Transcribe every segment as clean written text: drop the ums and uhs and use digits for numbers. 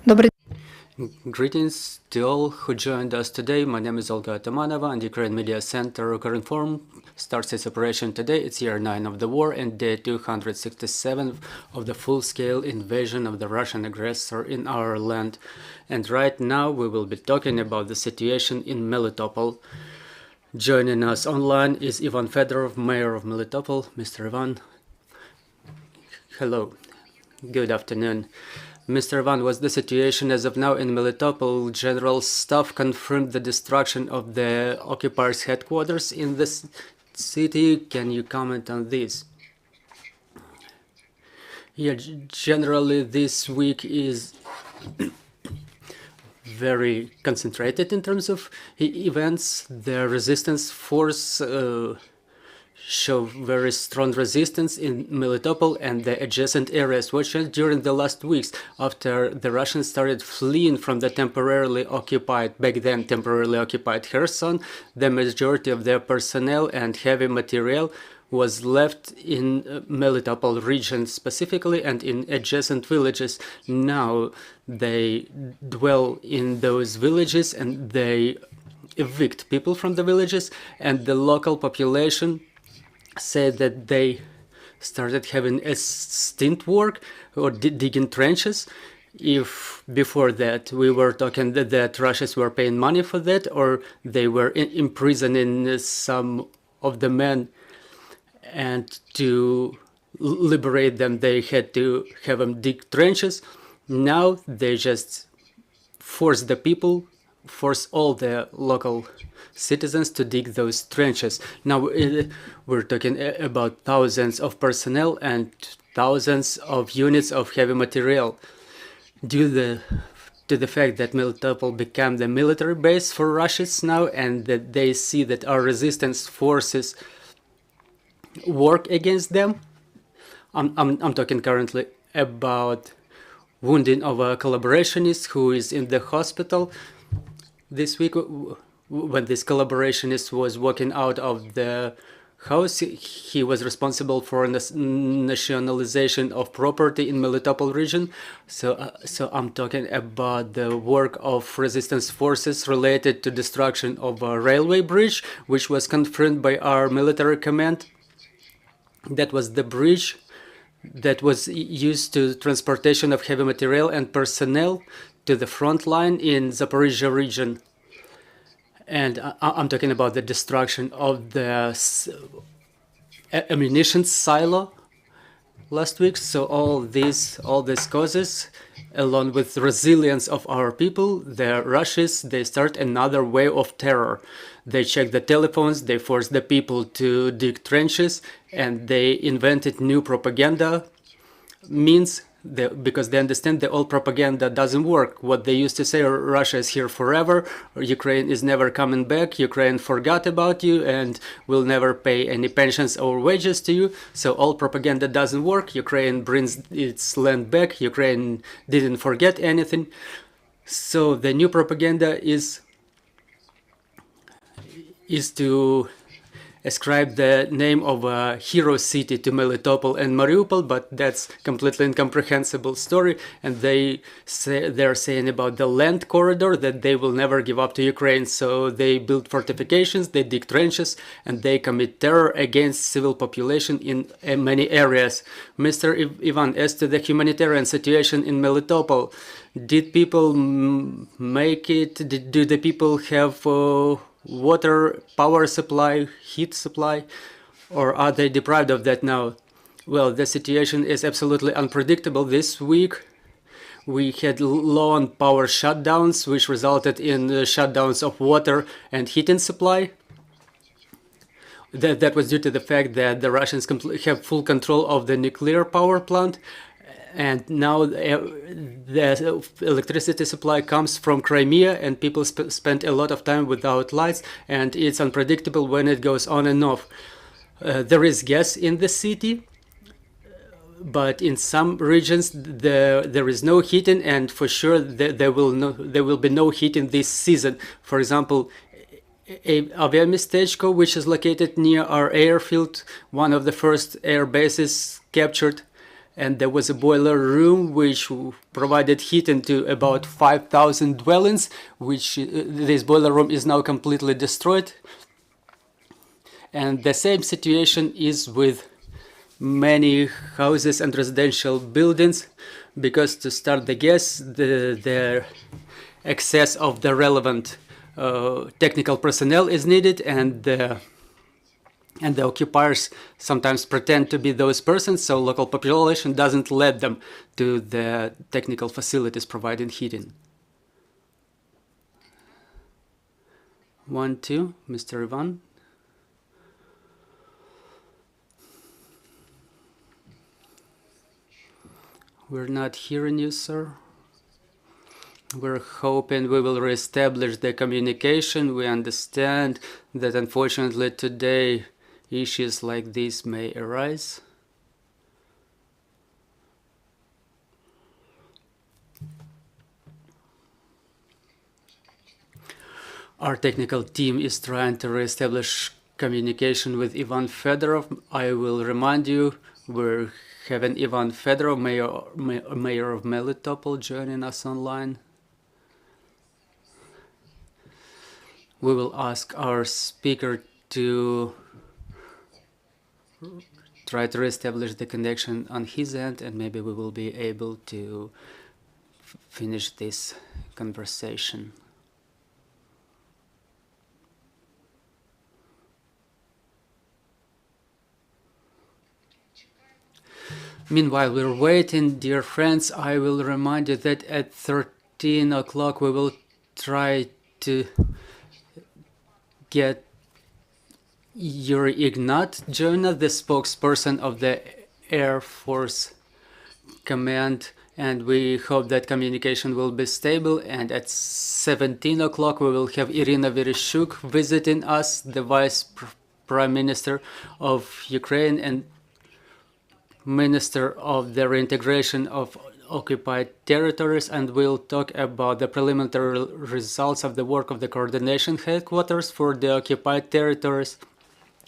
Добрий Greetings to all who joined us today. My name is Olga Atamanova, and Ukraine Media Center Ukrinform starts its operation today. It's year 9 of the war and day 267 of the full-scale invasion of the Russian aggressor in our land. And right now we will be talking about the situation in Melitopol. Joining us online is Ivan Fedorov, mayor of Melitopol. Mr. Ivan, hello. Good afternoon. Mr. Ivan, what's the situation as of now in Melitopol? General Staff confirmed the destruction of the occupiers' headquarters in the city. Can you comment on this? Yeah, generally this week is very concentrated in terms of events. The resistance force show very strong resistance in Melitopol and the adjacent areas, which during the last weeks after the Russians started fleeing from the back then temporarily occupied Kherson, the majority of their personnel and heavy material was left in Melitopol region specifically and in adjacent villages. Now they dwell in those villages and they evict people from the villages, and the local population said that they started having a stint work or digging trenches. If before that we were talking that Russians were paying money for that, or they were imprisoning some of the men, and to liberate them they had to have them dig trenches. Now they just force all the local citizens to dig those trenches. Now we're talking about thousands of personnel and thousands of units of heavy material. Due to the fact that Melitopol became the military base for Russians now, and that they see that our resistance forces work against them. I'm talking currently about wounding of a collaborationist who is in the hospital. This week, when this collaborationist was walking out of the house, he was responsible for nationalization of property in Melitopol region. So I'm talking about the work of resistance forces related to destruction of a railway bridge, which was confirmed by our military command. That was the bridge that was used to transportation of heavy material and personnel to the front line in Zaporizhia region. And I'm talking about the destruction of the ammunition silo last week. So all these causes, along with resilience of our people, the Russians, they start another wave of terror. They check the telephones, they force the people to dig trenches, and they invented new propaganda means, because they understand the old propaganda doesn't work. What they used to say, Russia is here forever, or Ukraine is never coming back, Ukraine forgot about you and will never pay any pensions or wages to you. So old propaganda doesn't work. Ukraine brings its land back. Ukraine didn't forget anything. So the new propaganda is to ascribe the name of a hero city to Melitopol and Mariupol, but that's completely incomprehensible story. And they're saying about the land corridor that they will never give up to Ukraine. So they build fortifications, they dig trenches, and they commit terror against civil population in many areas. Mr. Ivan, as to the humanitarian situation in Melitopol, did people make it? Do the people have water, power supply, heat supply, or are they deprived of that now? Well, the situation is absolutely unpredictable. This week we had long power shutdowns, which resulted in shutdowns of water and heating supply. That was due to the fact that the Russians have full control of the nuclear power plant. And now the electricity supply comes from Crimea, and people spend a lot of time without lights, and it's unpredictable when it goes on and off. There is gas in the city, but in some regions there is no heating, and for sure there will be no heating this season. For example, Aviamestechko, which is located near our airfield, one of the first air bases captured, and there was a boiler room which provided heat into about 5,000 dwellings, which this boiler room is now completely destroyed. And the same situation is with many houses and residential buildings, because to start the gas, the excess of the relevant technical personnel is needed, and the occupiers sometimes pretend to be those persons, so local population doesn't let them to the technical facilities providing heating. 1, 2, Mr. Ivan. We're not hearing you, sir. We're hoping we will reestablish the communication. We understand that unfortunately today issues like this may arise. Our technical team is trying to reestablish communication with Ivan Fedorov. I will remind you, we're having Ivan Fedorov, mayor of Melitopol, joining us online. We will ask our speaker to try to reestablish the connection on his end, and maybe we will be able to finish this conversation. Meanwhile, we're waiting, dear friends. I will remind you that at 13 o'clock we will try to get Yuri Ignat join us, the spokesperson of the Air Force Command, and we hope that communication will be stable. And at 17 o'clock we will have Irina Vereshchuk visiting us, the Vice Prime Minister of Ukraine and Minister of the Reintegration of Occupied Territories, and we'll talk about the preliminary results of the work of the coordination headquarters for the occupied territories.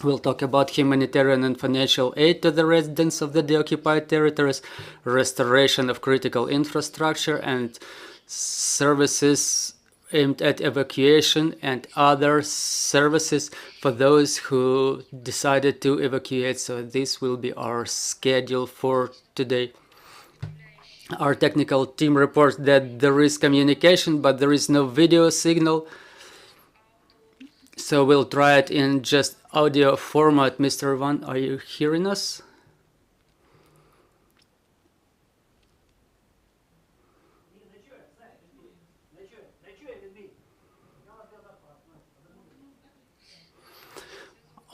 We'll talk about humanitarian and financial aid to the residents of the occupied territories, restoration of critical infrastructure and services aimed at evacuation, and other services for those who decided to evacuate. So this will be our schedule for today. Our technical team reports that there is communication, but there is no video signal. So we'll try it in just audio format. Mr. Ivan, are you hearing us?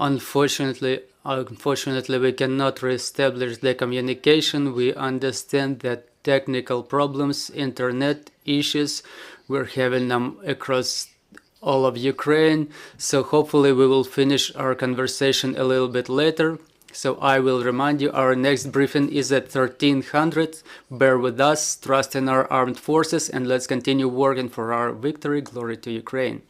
Unfortunately, we cannot reestablish the communication. We understand that technical problems, internet issues, we're having them across all of Ukraine. So hopefully we will finish our conversation a little bit later. So I will remind you, our next briefing is at 1300. Bear with us, trust in our armed forces, and let's continue working for our victory. Glory to Ukraine.